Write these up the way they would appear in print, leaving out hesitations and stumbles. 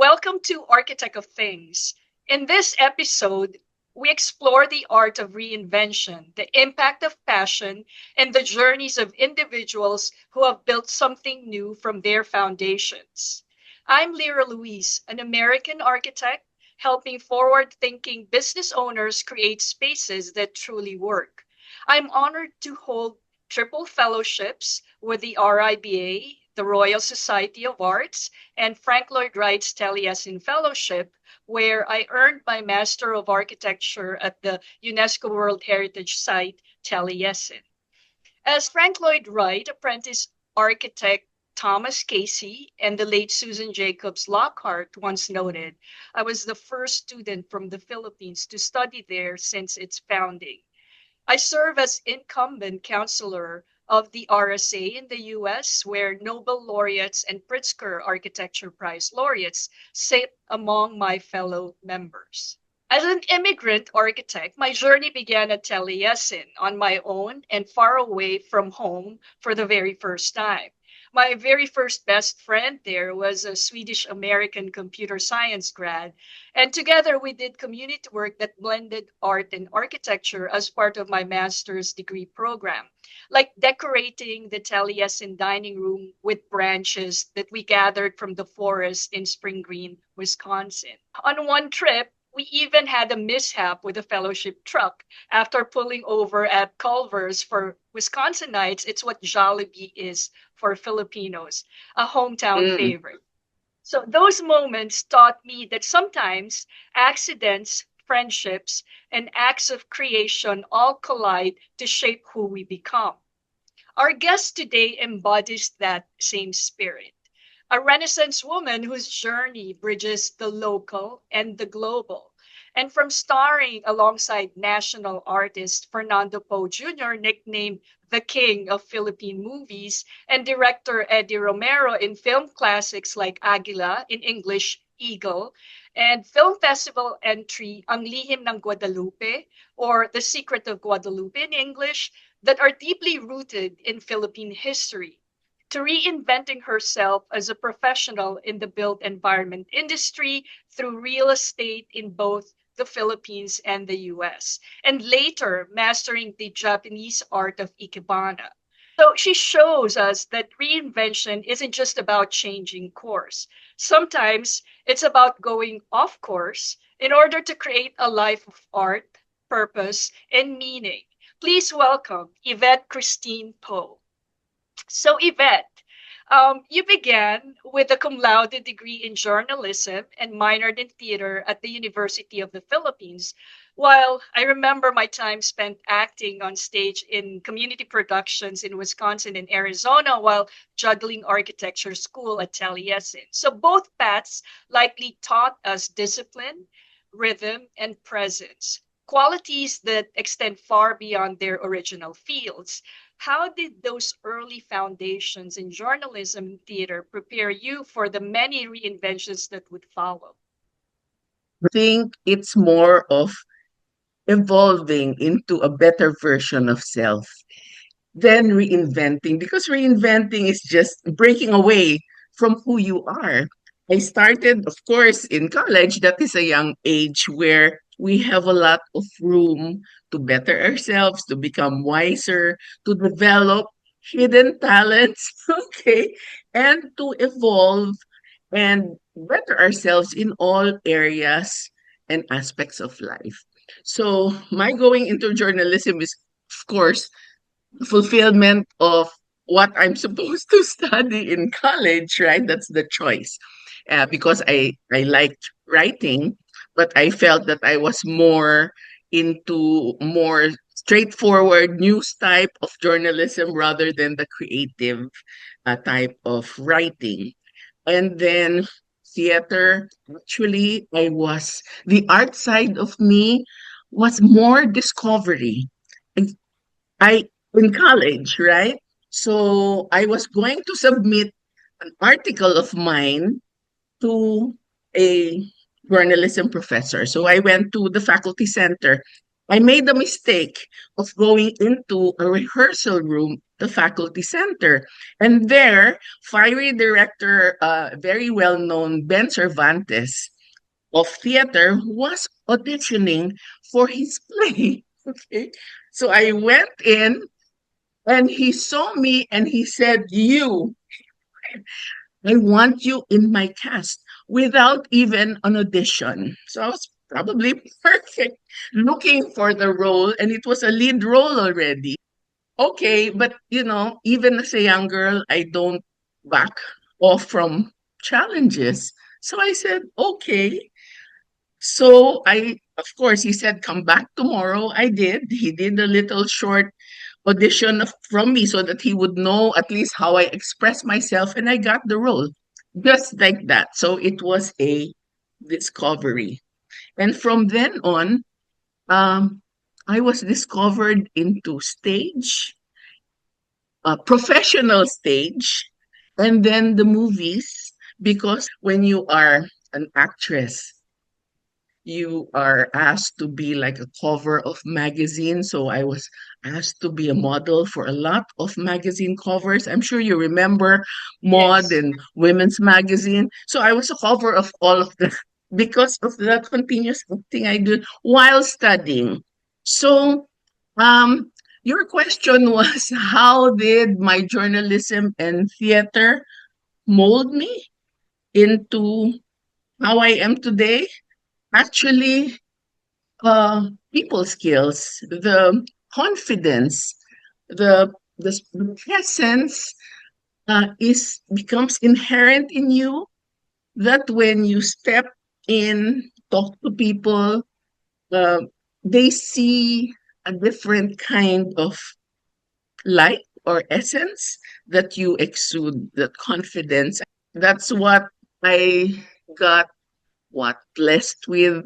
Welcome to Architect of Things. In this episode, we explore the art of reinvention, the impact of passion, and the journeys of individuals who have built something new from their foundations. I'm Lyra Louise, an American architect helping forward thinking business owners create spaces that truly work. I'm honored to hold triple fellowships with the RIBA, the Royal Society of Arts, and Frank Lloyd Wright's Taliesin Fellowship, where I earned my Master of Architecture at the UNESCO World Heritage Site, Taliesin. As Frank Lloyd Wright, apprentice architect Thomas Casey, and the late Susan Jacobs Lockhart once noted, I was the first student from the Philippines to study there since its founding. I serve as incumbent counselor of the RSA in the US, where Nobel laureates and Pritzker Architecture Prize laureates sit among my fellow members. As an immigrant architect, my journey began at Taliesin on my own and far away from home for the very first time. My very first best friend there was a Swedish American computer science grad, and together we did community work that blended art and architecture as part of my master's degree program, like decorating the Taliesin dining room with branches that we gathered from the forest in Spring Green, Wisconsin. On one trip, we even had a mishap with a fellowship truck. After pulling over at Culver's for Wisconsinites, it's what Jollibee is for Filipinos, a hometown Mm, favorite. So those moments taught me that sometimes accidents, friendships, and acts of creation all collide to shape who we become. Our guest today embodies that same spirit. A Renaissance woman whose journey bridges the local and the global. And from starring alongside national artist Fernando Poe Jr., nicknamed the King of Philippine Movies, and director Eddie Romero in film classics like Aguila, in English, Eagle, and film festival entry Ang Lihim ng Guadalupe, or The Secret of Guadalupe in English, that are deeply rooted in Philippine history, to reinventing herself as a professional in the built environment industry through real estate in both the Philippines and the US, and later mastering the Japanese art of Ikebana. So she shows us that reinvention isn't just about changing course. Sometimes it's about going off course in order to create a life of art, purpose, and meaning. Please welcome Yvette Christine Poe. So, Yvette, you began with a cum laude degree in journalism and minored in theater at the University of the Philippines. While I remember my time spent acting on stage in community productions in Wisconsin and Arizona while juggling architecture school at Taliesin. So, both paths likely taught us discipline, rhythm, and presence, qualities that extend far beyond their original fields. How did those early foundations in journalism and theater prepare you for the many reinventions that would follow? I think it's more of evolving into a better version of self than reinventing, because reinventing is just breaking away from who you are. I started, of course, in college. That is a young age where we have a lot of room to better ourselves, to become wiser, to develop hidden talents, okay, and to evolve and better ourselves in all areas and aspects of life. So, my going into journalism is, of course, fulfillment of what I'm supposed to study in college, right? That's the choice. Because I liked writing, but I felt that I was more into more straightforward news type of journalism rather than the creative type of writing. And then theater, actually, I was the art side of me was more discovery. I, I in college, right? So I was going to submit an article of mine to a journalism professor. So I went to the faculty center I made the mistake of going into a rehearsal room, the faculty center. And there, fiery director, very well known Ben Cervantes of theater, was auditioning for his play. Okay. So I went in and he saw me and he said, "You, I want you in my cast," without even an audition. So I was probably perfect looking for the role, and it was a lead role already. Okay, but even as a young girl, I don't back off from challenges. So I said, okay. So of course, he said, come back tomorrow. I did. He did a little short audition from me so that he would know at least how I express myself, and I got the role just like that. So it was a discovery. And from then on, um, I was discovered into stage, professional stage, and then the movies, because when you are an actress, you are asked to be like a cover of magazines. So I was asked to be a model for a lot of magazine covers. I'm sure you remember Mod Yes. and Women's Magazine. So I was a cover of all of them because of that continuous acting I did while studying. So um your question was, how did my journalism and theater mold me into how I am today? Actually, people skills, the confidence, the presence is becomes inherent in you. That when you step in, talk to people, uh, they see a different kind of light or essence that you exude, that confidence. That's what I got blessed with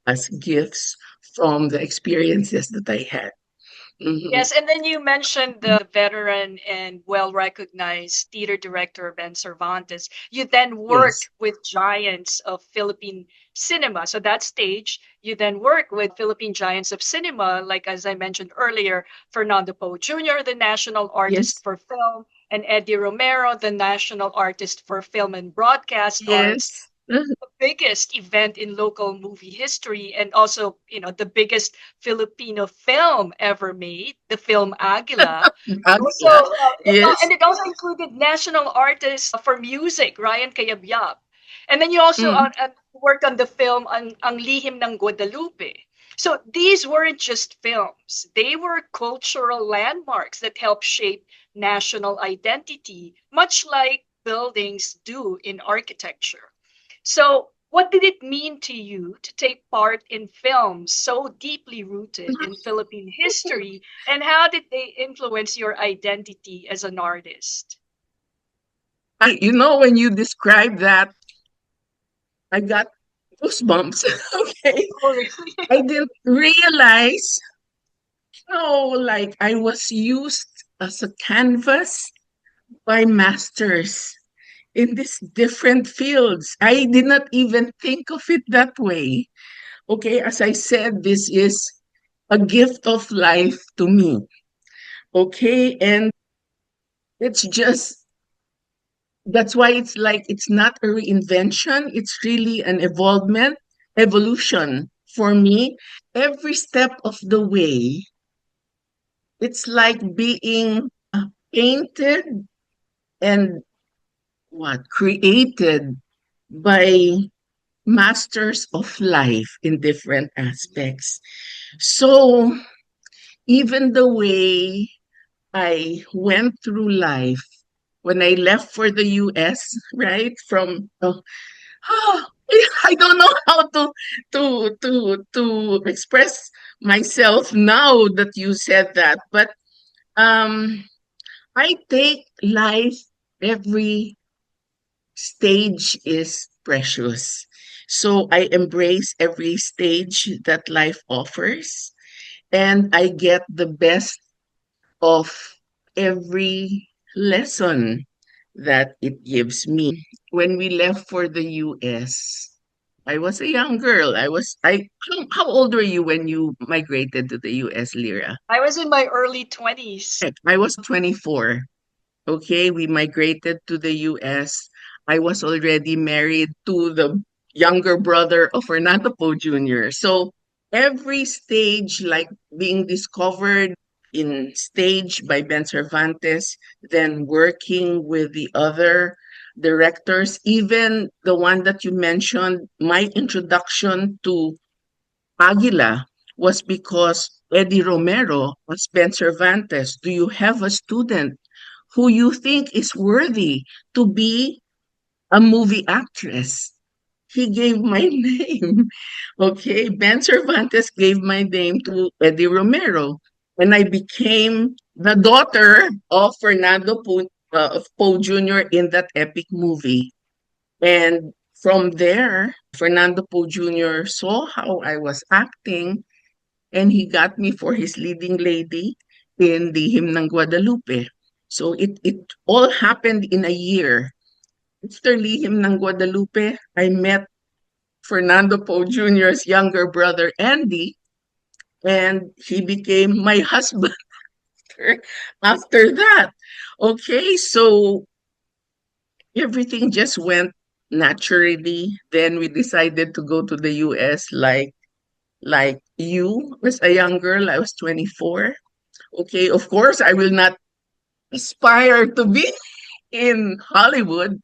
as gifts from the experiences that I had. Mhm. Yes, and then you mentioned the veteran and well-recognized theater director Ben Cervantes. You then Yes. worked with giants of Philippine cinema. So that stage, you then work with Philippine giants of cinema, like as I mentioned earlier, Fernando Poe Jr., the national artist Yes. for film, and Eddie Romero, the national artist for film and broadcast arts, Yes. Mhm. biggest event in local movie history, and also the biggest Filipino film ever made, the film Aguila. Also Agila. Yes. and it also included national artists for music, Ryan Cayabyab. And then you also Mm. worked on the film Ang Lihim ng Guadalupe. So these weren't just films, they were cultural landmarks that helped shape national identity, much like buildings do in architecture. So, what did it mean to you to take part in films so deeply rooted in Philippine history, and how did they influence your identity as an artist? When you describe that, I got goosebumps. Okay. Oh, really? I didn't realize how, like, I was used as a canvas by masters in these different fields. I did not even think of it that way. Okay, as I said, this is a gift of life to me. Okay, and it's just that's why it's like it's not a reinvention, it's really an evolution for me. Every step of the way, it's like being painted and created by masters of life in different aspects. So even the way I went through life when I left for the US, right? Oh, I don't know how to express myself now that you said that, but um, I take life, every stage is precious. So I embrace every stage that life offers, and I get the best of every lesson that it gives me. When we left for the US, I was a young girl. How old were you when you migrated to the US, Lyra? I was in my early 20s. I was 24. Okay, we migrated to the US. I was already married to the younger brother of Fernando Poe Jr. So every stage, like being discovered in stage by Ben Cervantes, then working with the other directors, even the one that you mentioned, my introduction to Aguila was because Eddie Romero was Ben Cervantes. Do you have a student who you think is worthy to be a movie actress? He gave my name. Okay, Ben Cervantes gave my name to Eddie Romero, and I became the daughter of Fernando of Poe Jr. in that epic movie. And from there, Fernando Poe Jr. saw how I was acting, and he got me for his leading lady in the Hymn ng Guadalupe. So it all happened in a year. After Lihim ng Guadalupe, I met Fernando Poe Jr.'s younger brother, Andy, and he became my husband after that. Okay, so everything just went naturally. Then we decided to go to the US like you as a young girl. I was 24. Okay, of course, I will not aspire to be in Hollywood,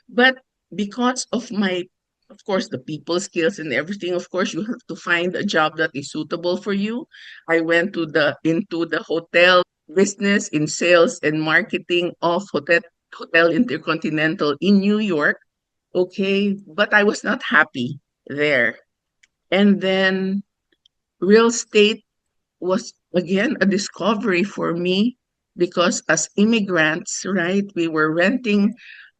but because of my, of course, the people skills and everything, of course, you have to find a job that is suitable for you. I went to the into the hotel business in sales and marketing of Hotel Intercontinental in New York. Okay, but I was not happy there. And then real estate was again a discovery for me because as immigrants, right, we were renting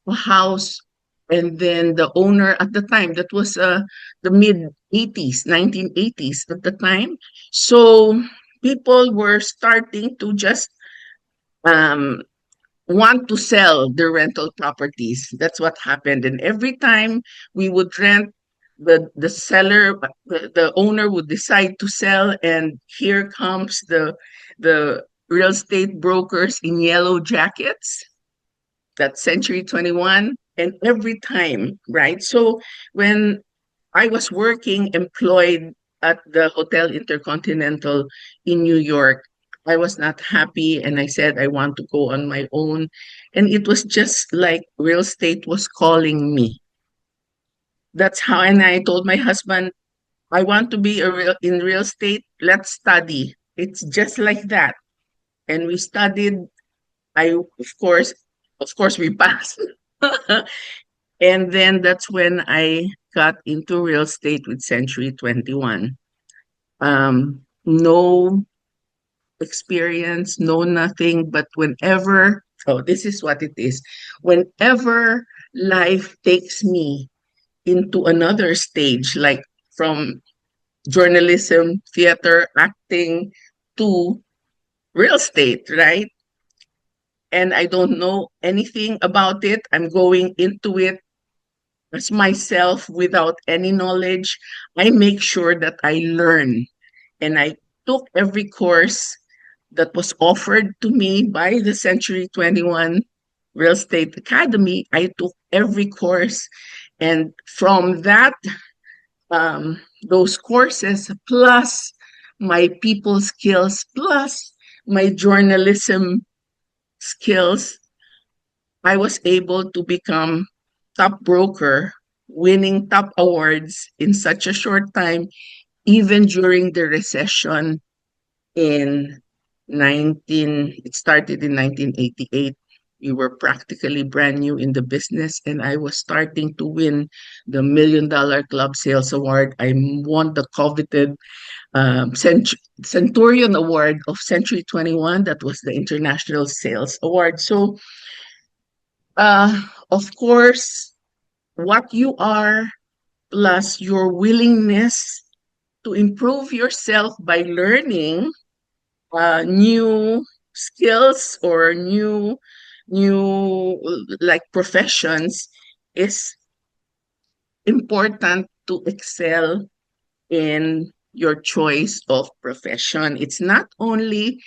a house, and then the owner at the time, that was the mid 80s, 1980s at the time. So people were starting to just um, want to sell their rental properties. That's what happened. And every time we would rent, the seller, the owner would decide to sell, and here comes the real estate brokers in yellow jackets, that Century 21. And every time, right? So when I was working employed at the Hotel Intercontinental in New York, I was not happy, and I said I want to go on my own. And it was just like real estate was calling me. That's how, and I told my husband, I want to be in real estate. Let's study. It's just like that. And we studied. Of course, we passed. And then that's when I got into real estate with Century 21. No experience, no nothing, but whenever, oh, this is what it is. Whenever life takes me into another stage, like from journalism, theater, acting to real estate, right? And I don't know anything about it. I'm going into it as myself without any knowledge. I make sure that I learn, and I took every course that was offered to me by the Century 21 Real Estate Academy. I took every course, and from that, those courses, plus my people skills, plus my journalism skills, I was able to become top broker, winning top awards in such a short time, even during the recession in it started in 1988. We were practically brand new in the business, and I was starting to win the $1 million club sales award. I won the coveted Centurion Award of Century 21. That was the International Sales Award. So, of course, what you are plus your willingness to improve yourself by learning new skills or new like professions is important to excel in your choice of profession. It's not only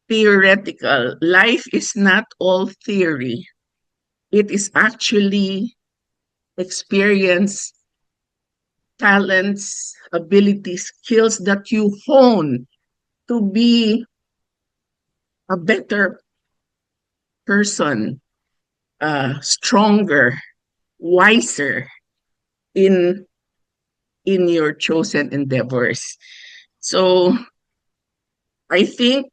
theoretical. Life is not all theory. It is actually experience, talents, abilities, skills that you hone to be a better person, stronger, wiser in your chosen endeavors. So I think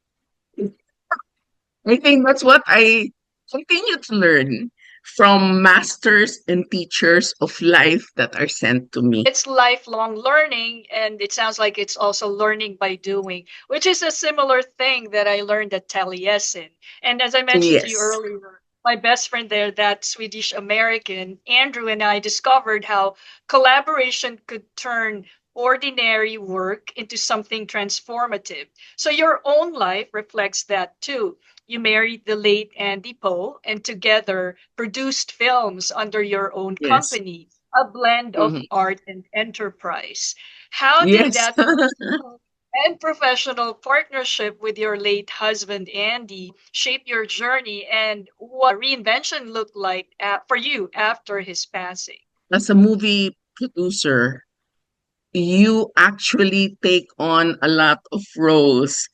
I think that's what I continue to learn from masters and teachers of life that are sent to me. It's lifelong learning, and it sounds like it's also learning by doing, which is a similar thing that I learned at Taliesin. And as I mentioned to you Yes. earlier, my best friend there, that Swedish American, Andrew, and I discovered how collaboration could turn ordinary work into something transformative. So your own life reflects that too. You married the late Andy Poe and together produced films under your own Yes. company, a blend of Mhm. art and enterprise. How did Yes. that personal and professional partnership with your late husband, Andy, shape your journey, and what reinvention looked like for you after his passing? As a movie producer, you actually take on a lot of roles.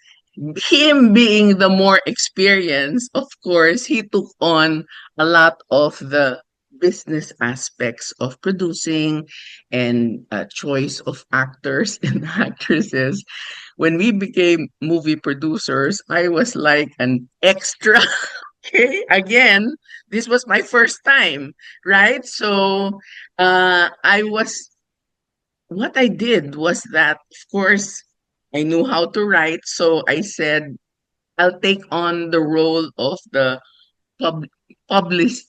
Him being the more experienced, of course, he took on a lot of the business aspects of producing and choice of actors and actresses. When we became movie producers, I was like an extra. Okay, again, this was my first time, right? So I was what I did was that, of course, I knew how to write. So I said, I'll take on the role of the pub- publish,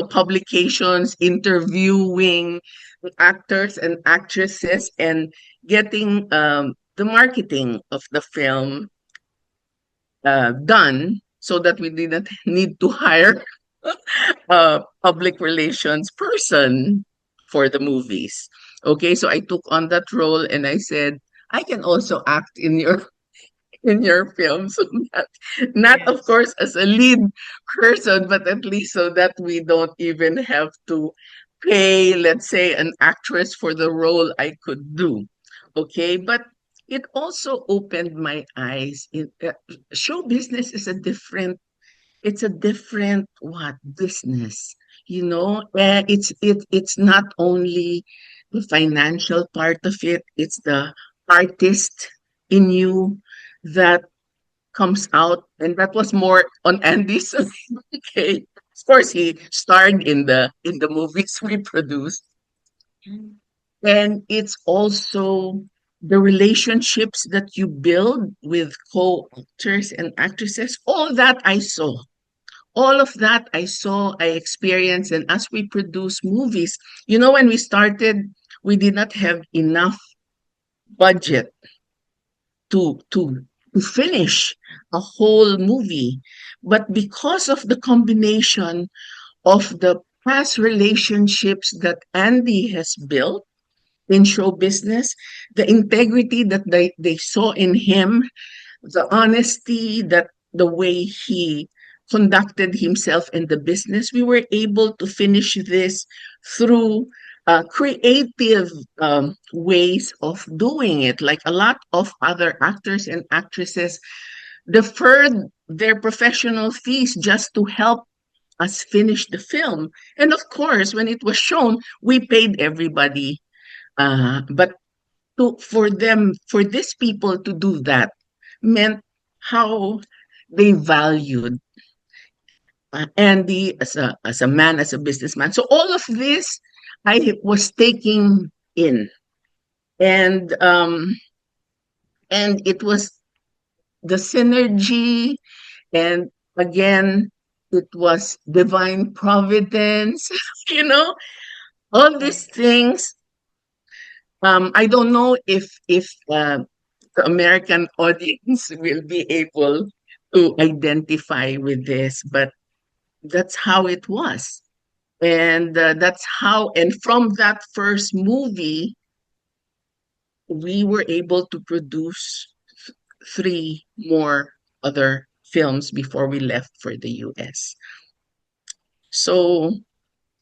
publications, interviewing actors and actresses and getting the marketing of the film done so that we didn't need to hire a public relations person for the movies. Okay, so I took on that role and I said, I can also act in your film. So not of Yes. course as a lead person, but at least so that we don't even have to pay, let's say, an actress for the role I could do. Okay, but it also opened my eyes. Show business is a different it's a different what business, it's not only the financial part of it, it's the artist in you that comes out, and that was more on Andy's. Okay, of course he starred in the movies we produced, and it's also the relationships that you build with co-actors and actresses. All of that I saw, I experienced, and as we produce movies, when we started, we did not have enough budget to finish a whole movie. But because of the combination of the past relationships that Andy has built in show business, the integrity that they saw in him, the honesty, that the way he conducted himself in the business, we were able to finish this through creative ways of doing it. Like a lot of other actors and actresses deferred their professional fees just to help us finish the film. And of course, when it was shown, we paid everybody. But for these people to do that meant how they valued Andy as a man, as a businessman. So all of this I was taking in, and it was the synergy, and again it was divine providence. you know, all these things. I don't know if the American audience will be able to identify with this, but that's how it was. And that's how, and from that first movie, we were able to produce three more other films before we left for the US. So,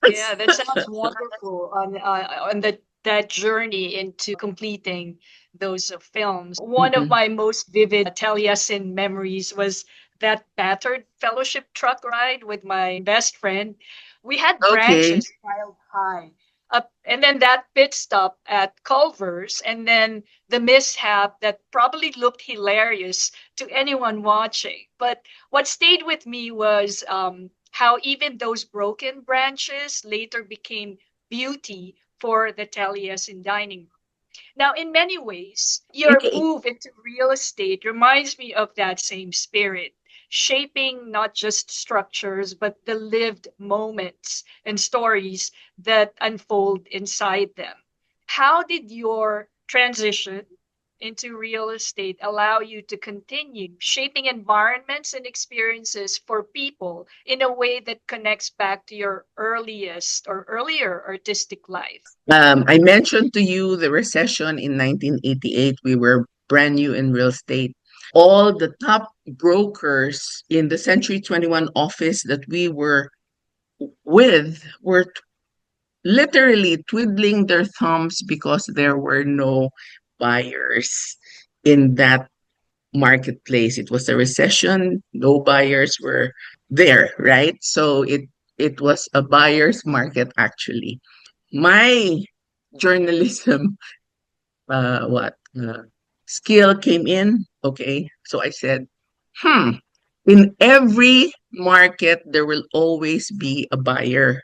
Yeah, that sounds wonderful on that journey into completing those films. One of mhm. my most vivid Taliesin memories was that battered fellowship truck ride with my best friend. We had Okay. branches piled high. Up, and then that pit stop at Culver's, and then the mishap that probably looked hilarious to anyone watching. But what stayed with me was how even those broken branches later became beauty for the Taliesin dining room. Now, in many ways, your move into real estate reminds me of that same spirit, shaping not just structures, but the lived moments and stories that unfold inside them. How did your transition into real estate allow you to continue shaping environments and experiences for people in a way that connects back to your earliest or earlier artistic life? I mentioned to you the recession in 1988. We were brand new in real estate. All the top brokers in the Century 21 office that we were with were literally twiddling their thumbs because there were no buyers in that marketplace. It was a recession, no buyers were there, right? So it was a buyer's market actually. My journalism what skill came in. Okay, so I said, in every market there will always be a buyer.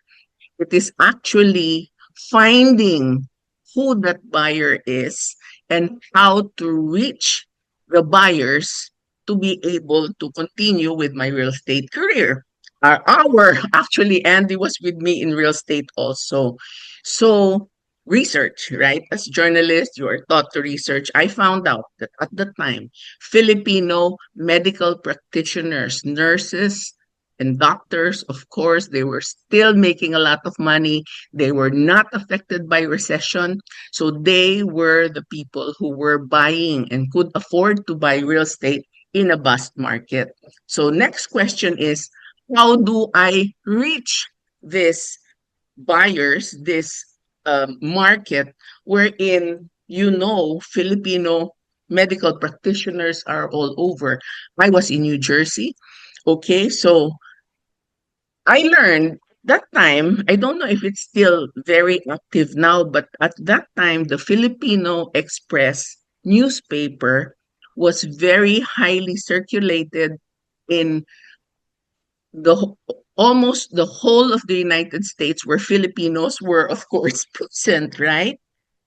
It is actually finding who that buyer is and how to reach the buyers to be able to continue with my real estate career. Actually, Andy was with me in real estate also. So, research, right? As journalists, you are taught to research. I found out that at the time, Filipino medical practitioners, nurses, and doctors, of course, they were still making a lot of money. They were not affected by recession. So they were the people who were buying and could afford to buy real estate in a bust market. So next question is, how do I reach this buyers, this market wherein Filipino medical practitioners are all over. I was in New Jersey. Okay, so I learned that time, I don't know if it's still very active now, but at that time, the Filipino Express newspaper was very highly circulated in almost the whole of the United States where Filipinos were, of course, present, right?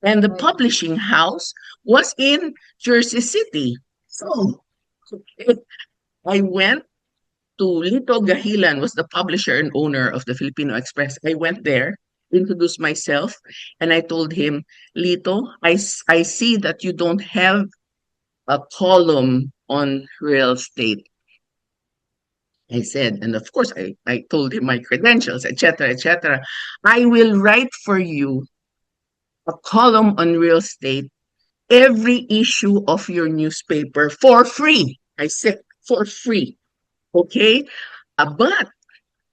And the Right. publishing house was in Jersey City. So I went to Lito Gahilan, was the publisher and owner of the Filipino Express. I went there, introduced myself, and I told him, Lito, I see that you don't have a column on real estate. I said, and of course, I told him my credentials, etc., etc. I will write for you a column on real estate, every issue of your newspaper for free. I said, for free. Okay? But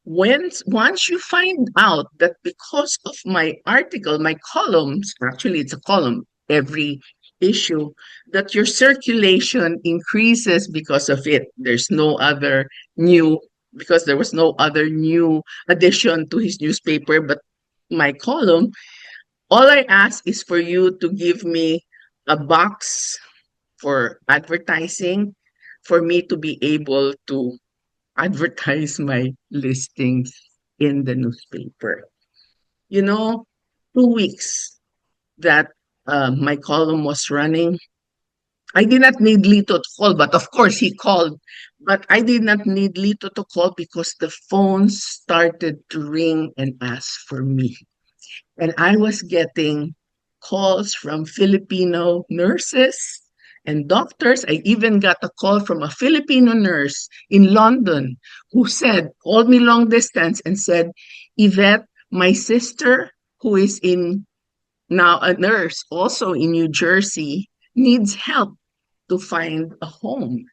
once you find out that because of my article, my columns, actually it's a column every issue, that your circulation increases because of it. There's no other new, because there was no other new addition to his newspaper, but my column. All I ask is for you to give me a box for advertising for me to be able to advertise my listings in the newspaper. You know, 2 weeks that my column was running, I did not need Lito to call, but of course he called. But I did not need Lito to call because the phones started to ring and ask for me. And I was getting calls from Filipino nurses and doctors. I even got a call from a Filipino nurse in London who called me long distance and said, Yvette, My sister, who is in now a nurse also in New Jersey, needs help to find a home.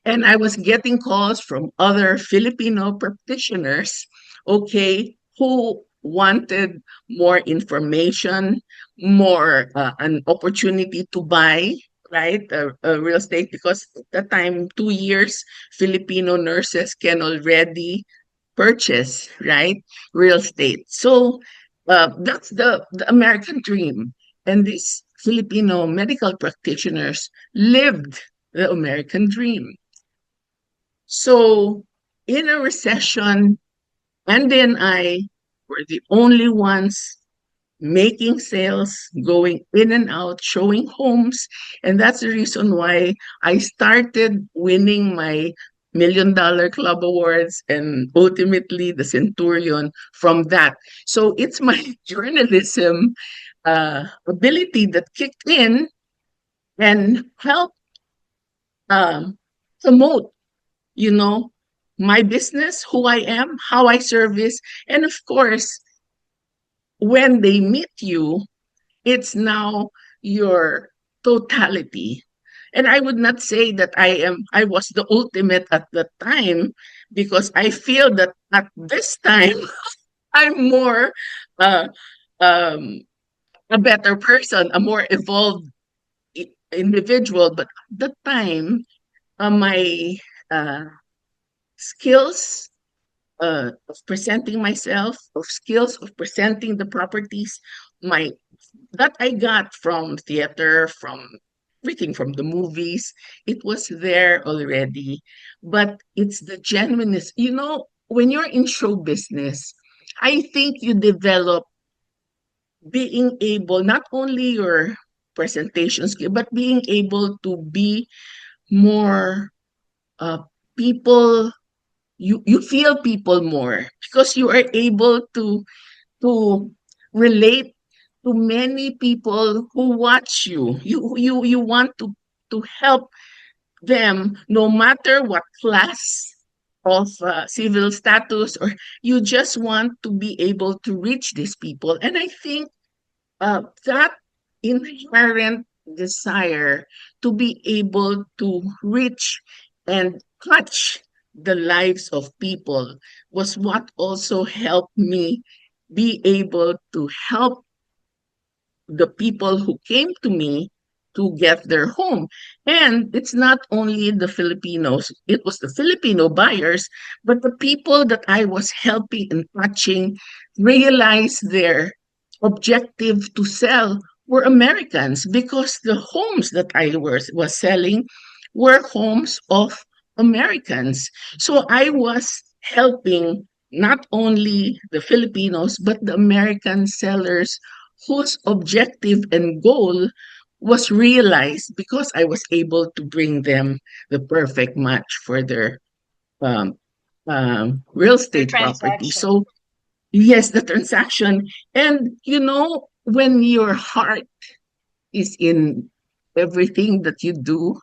And I was getting calls from other Filipino practitioners, okay, who wanted more information, more an opportunity to buy, right, a real estate, because at that time, 2 years, Filipino nurses can already purchase, right, real estate. So that's the American dream. And these Filipino medical practitioners lived the American dream. So in a recession, Andy and I were the only ones making sales, going in and out, showing homes. And that's the reason why I started winning my $1 million club awards and ultimately the Centurion from that. So it's my journalism ability that kicked in and helped um, promote, you know, my business, who I am, how I service. And of course, when they meet you, it's now your totality. And I would not say that I was the ultimate at the time, because I feel that at this time I'm more uh, um, a better person, a more evolved individual. But at the time, my uh, skills of presenting myself, of skills of presenting the properties, my that I got from theater, from everything, from the movies, it was there already. But it's the genuineness. You know, when you're in show business, I think you develop being able, not only your presentation skill, but being able to be more uh, people. You feel people more because you are able to relate to many people who watch you. You want to help them, no matter what class of civil status, or you just want to be able to reach these people. And I think that inherent desire to be able to reach and touch the lives of people was what also helped me be able to help the people who came to me to get their home. And it's not only the Filipinos, it was the Filipino buyers, but the people that I was helping and touching realized their objective to sell were Americans, because the homes that I was selling were homes of Americans. So I was helping not only the Filipinos, but the American sellers whose objective and goal was realized because I was able to bring them the perfect match for their um, real Their estate property. transaction. So, yes, the transaction. And, when your heart is in everything that you do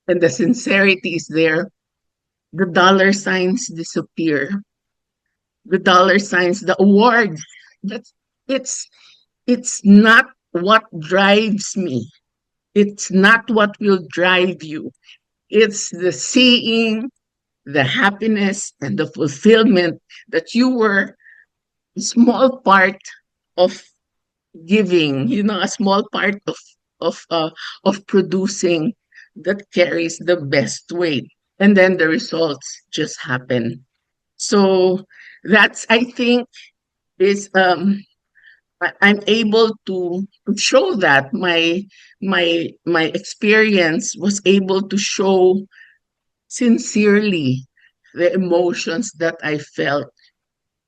and the sincerity is there, the dollar signs disappear. The dollar signs, the awards, that's it's it's not what drives me. It's not what will drive you. It's the seeing, the happiness, and the fulfillment that you were a small part of giving, a small part of producing, that carries the best weight. And then the results just happen. So that's, I think, is I'm able to show that my experience was able to show sincerely the emotions that I felt,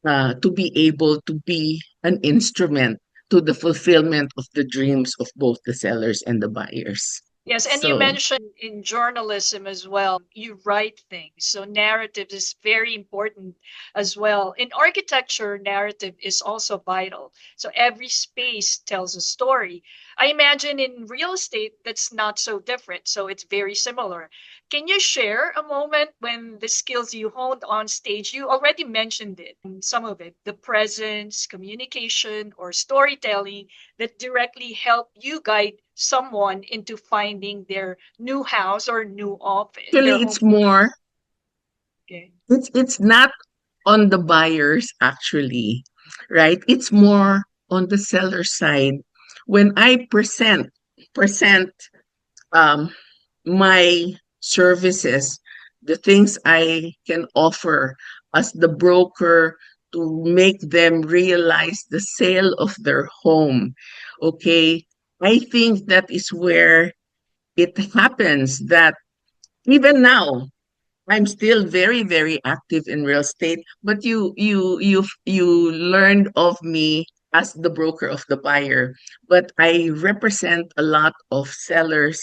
to be able to be an instrument to the fulfillment of the dreams of both the sellers and the buyers. Yes, and you So mentioned in journalism as well, you write things. So narrative is very important as well. In architecture, narrative is also vital. So every space tells a story. I imagine in real estate, that's not so different. So it's very similar. Can you share a moment when the skills you honed on stage, you already mentioned it, some of it, the presence, communication, or storytelling that directly help you guide someone into finding their new house or new office, their actually, home it's more. okay. It's not on the buyers actually, right? It's more on the seller side. When I present um my services, the things I can offer as the broker to make them realize the sale of their home. Okay. I think that is where it happens that even now I'm still very, very active in real estate, but you learned of me as the broker of the buyer. But I represent a lot of sellers,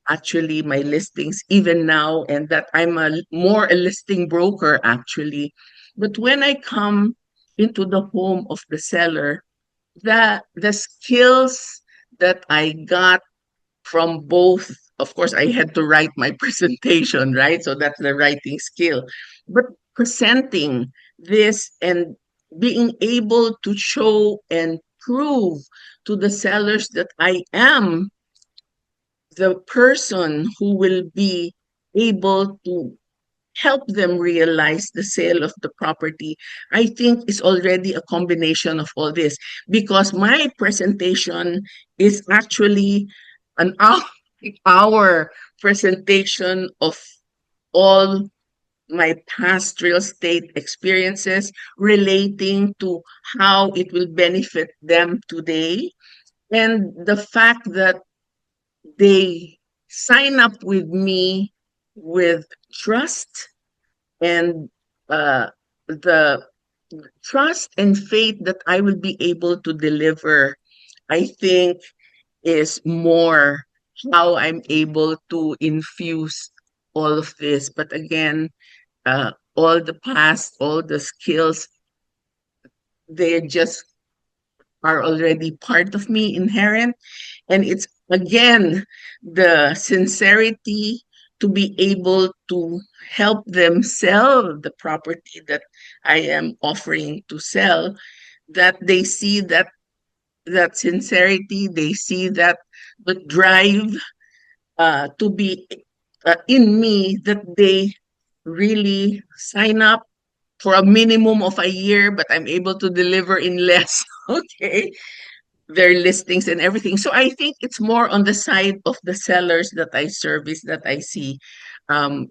actually, my listings even now, and that I'm a more a listing broker actually. But when I come into the home of the seller, the skills that I got from both. Of course, I had to write my presentation, right? So that's the writing skill. But presenting this and being able to show and prove to the sellers that I am the person who will be able to help them realize the sale of the property, I think is already a combination of all this because my presentation is actually an hour presentation of all my past real estate experiences relating to how it will benefit them today and the fact that they sign up with me with trust and the trust and faith that I will be able to deliver, I think, is more how I'm able to infuse all of this. But again, all the past, all the skills, they just are already part of me, inherent. And it's again the sincerity to be able to help them sell the property that I am offering to sell, that they see that sincerity, they see that the drive to be in me, that they really sign up for a minimum of a year, but I'm able to deliver in less. Okay, their listings and everything. So I think it's more on the side of the sellers that I service that I see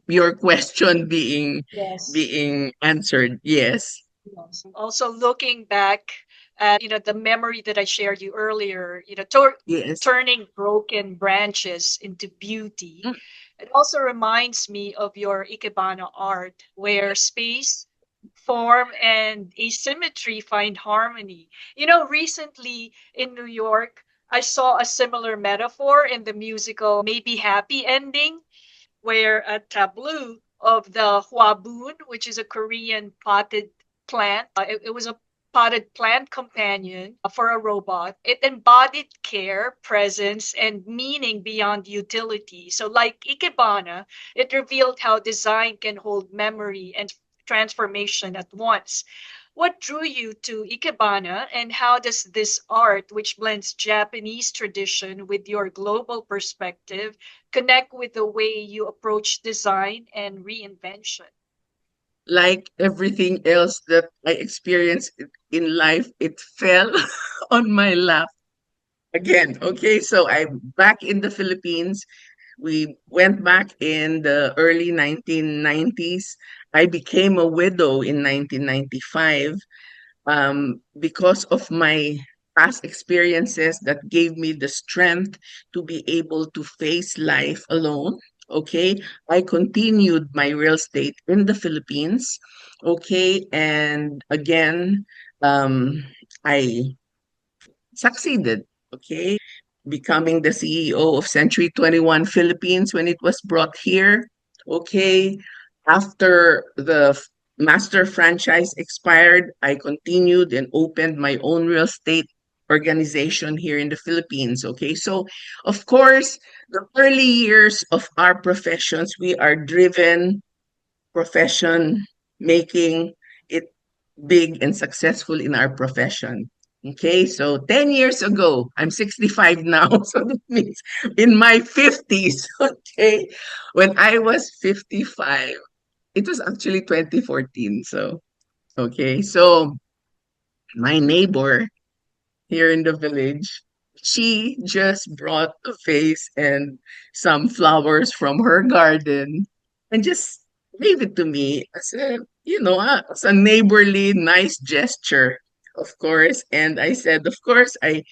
your question Yes. being answered. Yes. Yes. Also looking back at, the memory that I shared you earlier, Yes. turning broken branches into beauty. Mm. It also reminds me of your Ikebana art, where space, form, and asymmetry find harmony. Recently in New York, I saw a similar metaphor in the musical Maybe Happy Ending, where a tableau of the huabun, which is a Korean potted plant, it was a potted plant companion for a robot. It embodied care, presence, and meaning beyond utility. So, like Ikebana, it revealed how design can hold memory and transformation at once. What drew you to Ikebana, and how does this art, which blends Japanese tradition with your global perspective, connect with the way you approach design and reinvention? Like everything else that I experienced in life, it fell on my lap again. Okay, so I'm back in the Philippines. We went back in the early 1990s. I became a widow in 1995 because of my past experiences that gave me the strength to be able to face life alone. Okay, I continued my real estate in the Philippines. Okay, and again, I succeeded. Okay, becoming the CEO of Century 21 Philippines when it was brought here. Okay. After the master franchise expired, I continued and opened my own real estate organization here in the Philippines. Okay. So, of course, the early years of our professions, we are driven profession, making it big and successful in our profession. Okay, so 10 years ago, I'm 65 now, so that means in my 50s, okay, when I was 55, it was actually 2014. So, okay, so my neighbor here in the village, she just brought a vase and some flowers from her garden and just gave it to me as a, as a neighborly, nice gesture, of course. And I said, of course, I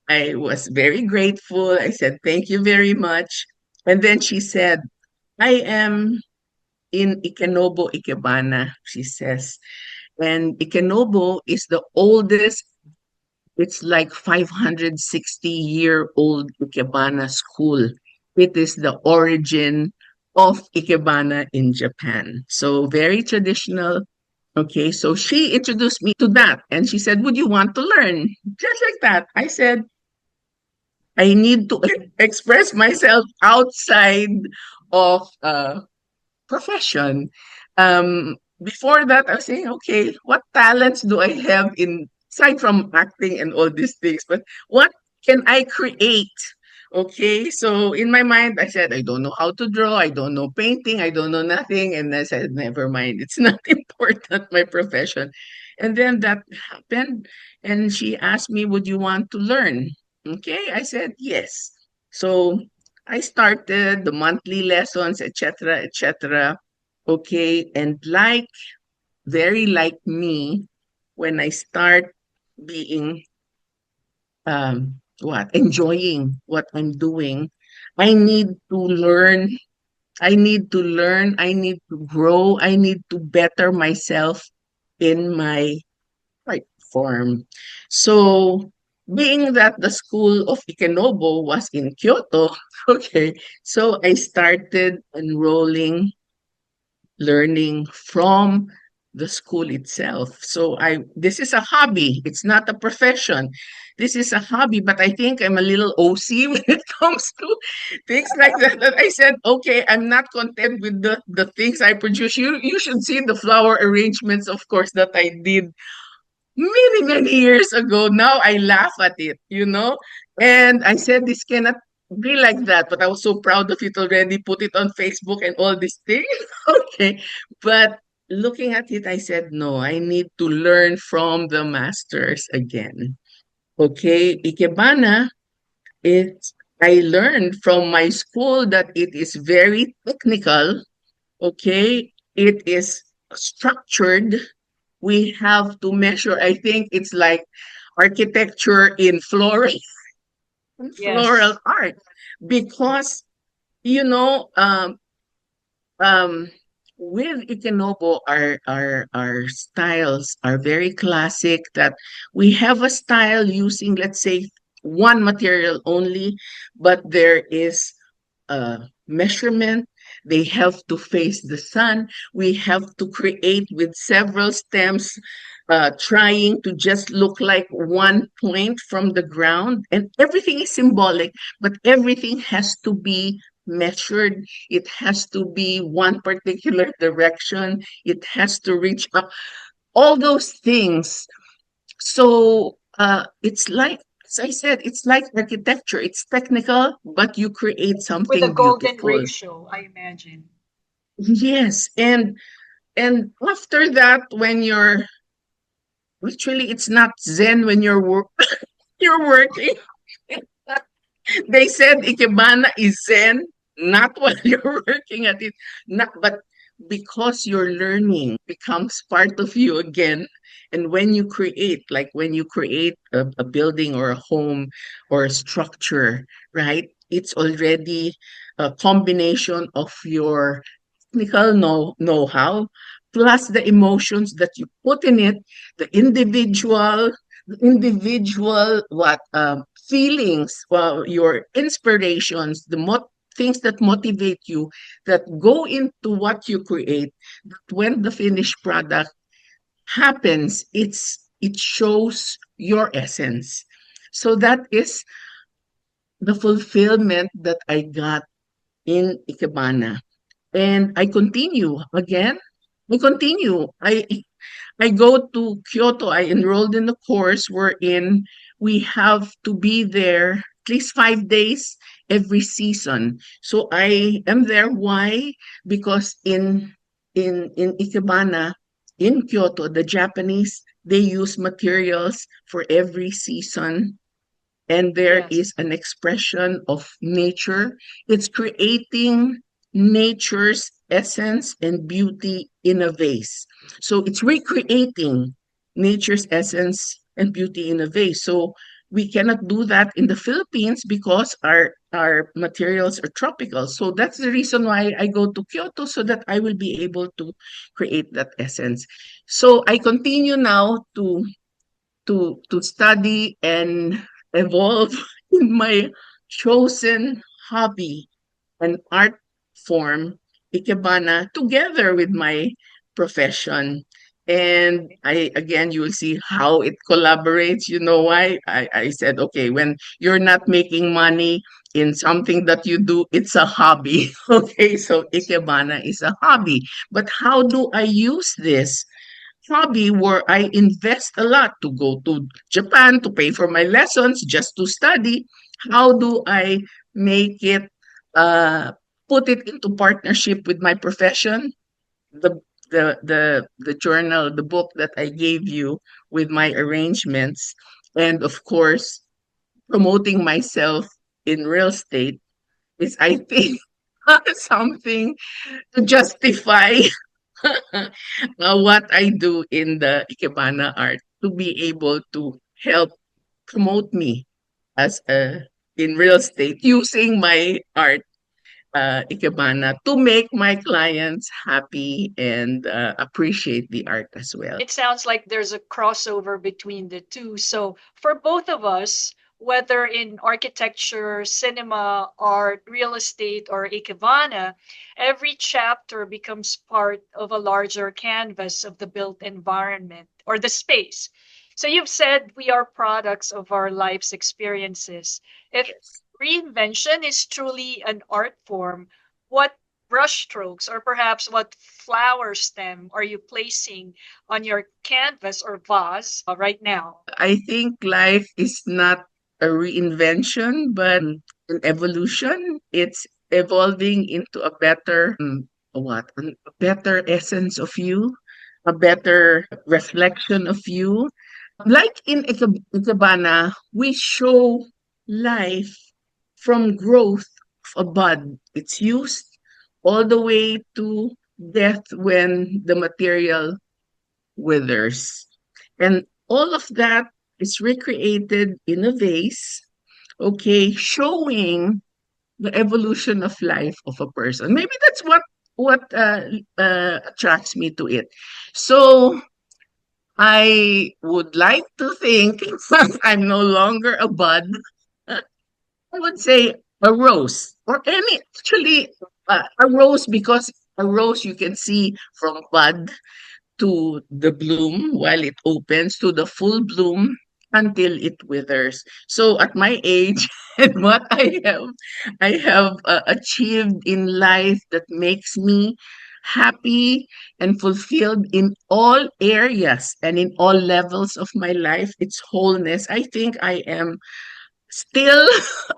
was very grateful. I said, thank you very much. And then she said, I am in Ikenobo, Ikebana, she says. And Ikenobo is the oldest, it's like 560-year-old Ikebana school. It is the origin of Ikebana in Japan. So very traditional. Okay, so she introduced me to that and she said, would you want to learn? Just like that. I said, I need to express myself outside of profession. Before that, I was saying, okay, what talents do I have in aside from acting and all these things? But what can I create? Okay, so in my mind, I said, I don't know how to draw, I don't know painting, I don't know nothing. And I said, never mind, it's not important, my profession. And then that happened, and she asked me, would you want to learn? Okay, I said, yes. So I started the monthly lessons, etc., etc. Okay, and like very like me, when I start being enjoying what I'm doing, I need to learn. I need to learn. I need to grow. I need to better myself in my right form. So, being that the school of Ikenobo was in Kyoto, okay, so I started enrolling, learning from the school itself. So this is a hobby. It's not a profession. This is a hobby, but I think I'm a little OC when it comes to things like that. That I said, okay, I'm not content with the things I produce. You should see the flower arrangements, of course, that I did many, many years ago. Now I laugh at it. And I said, this cannot be like that. But I was so proud of it already, put it on Facebook and all these things. Okay. But looking at it, I said, no, I need to learn from the masters again. Okay. Ikebana, it's, I learned from my school that it is very technical. Okay. It is structured. We have to measure. I think it's like architecture in floral Yes. art, because you know um um with Ikenobo, our styles are very classic, that we have a style using, let's say, one material only, but there is measurement. They have to face the sun. We have to create with several stems, trying to just look like one point from the ground. And everything is symbolic, but everything has to be measured. It has to be one particular direction. It has to reach up. All those things. So it's like, as I said, it's like architecture. It's technical, but you create With a something golden beautiful. ratio, I imagine. Yes, and after that, when you're actually, it's not Zen when you're working. They said Ikebana is Zen, not while you're working at it, not but because your learning becomes part of you again. And when you create, like when you create a building or a home or a structure, right? It's already a combination of your technical know-how plus the emotions that you put in it, the individual what feelings, your inspirations, things that motivate you, that go into what you create, that when the finished product happens, it shows your essence. So that is the fulfillment that I got in Ikebana. And I continue again. I continue. I go to Kyoto. I enrolled in a course wherein we have to be there at least 5 days every season. So I am there. Why? Because in Ikebana, in Kyoto, the Japanese, they use materials for every season, and there Yes. is an expression of nature. It's creating nature's essence and beauty in a vase. So it's recreating nature's essence and beauty in a vase. So we cannot do that in the Philippines because our materials are tropical. So that's the reason why I go to Kyoto, so that I will be able to create that essence. So I continue now to study and evolve in my chosen hobby, an art form, Ikebana, together with my profession. And I again, you will see how it collaborates. You know why? I said, okay, when you're not making money in something that you do, it's a hobby. Okay, so Ikebana is a hobby. But how do I use this hobby where I invest a lot to go to Japan to pay for my lessons just to study? How do I make it, uh, put it into partnership with my profession? The the journal, the book that I gave you with my arrangements, and of course promoting myself in real estate is, I think, something to justify what I do in the Ikebana art, to be able to help promote me as a in real estate using my art, Ikebana, to make my clients happy and appreciate the art as well. It sounds like there's a crossover between the two. So, for both of us, whether in architecture, cinema, art, real estate, or Ikebana, every chapter becomes part of a larger canvas of the built environment or the space. So, you've said we are products of our life's experiences. If Yes. reinvention is truly an art form, what brushstrokes or perhaps what flower stem are you placing on your canvas or vase right now? I think life is not a reinvention, but an evolution. It's evolving into a better, a better essence of you, a better reflection of you. Like in Ikebana, we show life from growth of a bud. It's used all the way to death when the material withers. And all of that is recreated in a vase, okay, showing the evolution of life of a person. Maybe that's what attracts me to it. So I would like to think I'm no longer a bud. I would say a rose, or any, actually, a rose, because a rose you can see from bud to the bloom while it opens to the full bloom until it withers. So at my age and what I have achieved in life that makes me happy and fulfilled in all areas and in all levels of my life, its wholeness. I think I am still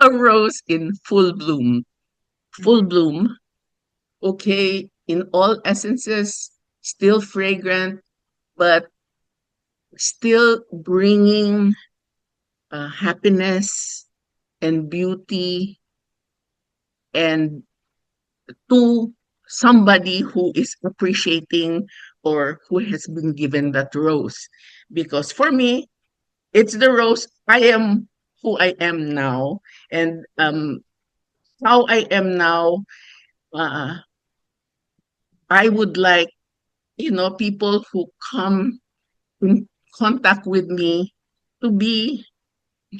a rose in full Mhm. bloom, okay, in all essences, still fragrant, but still bringing happiness and beauty, and to somebody who is appreciating or who has been given that rose. Because for me, it's the rose. I am who I am now, and Mhm. how I am now. Uh, I would like, people who come in contact with me to be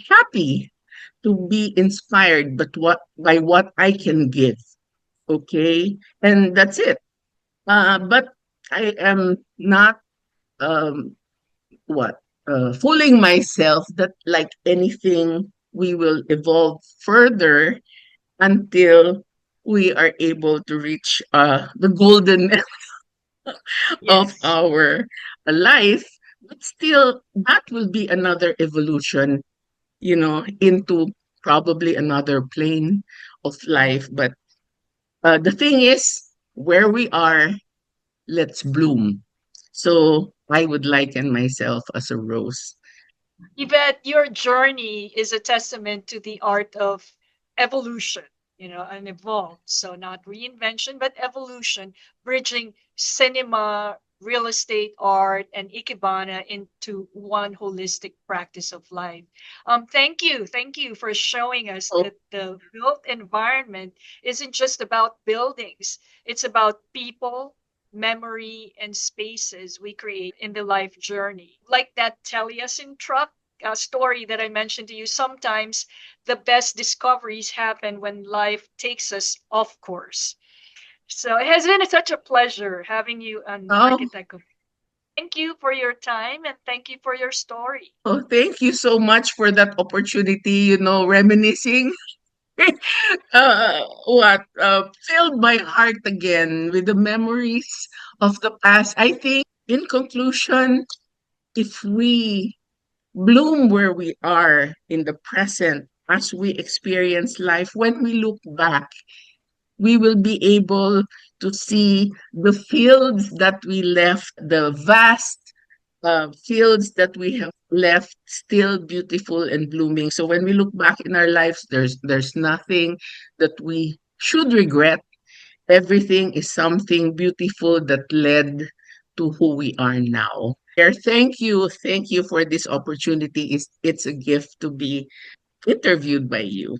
happy. to be inspired but what by what I can give. Okay? And that's it. But I am not um what fooling myself that like anything we will evolve further until we are able to reach the golden of Yes. our life. But still, that will be another evolution, into probably another plane of life. But the thing is, where we are, let's bloom. So I would liken myself as a rose. Yvette, your journey is a testament to the art of evolution, and evolve. So not reinvention, but evolution, bridging cinema, real estate, art, and ikebana into one holistic practice of life. Thank you for showing us Oh, that the built environment isn't just about buildings. It's about people, memory, and spaces we create in the life journey. Like that Taliesin truck story that I mentioned to you, sometimes the best discoveries happen when life takes us off course. So it has been such a pleasure having you on oh, Architect of. Thank you for your time and thank you for your story. oh, thank you so much for that opportunity, reminiscing. What filled my heart again with the memories of the past. I think, in conclusion, if we bloom where we are in the present as we experience life, when we look back, we will be able to see the fields that we left, the vast fields that we have left still beautiful and blooming. So when we look back in our lives, there's nothing that we should regret. Everything is something beautiful that led to who we are now. Thank you for this opportunity. It's a gift to be interviewed by you.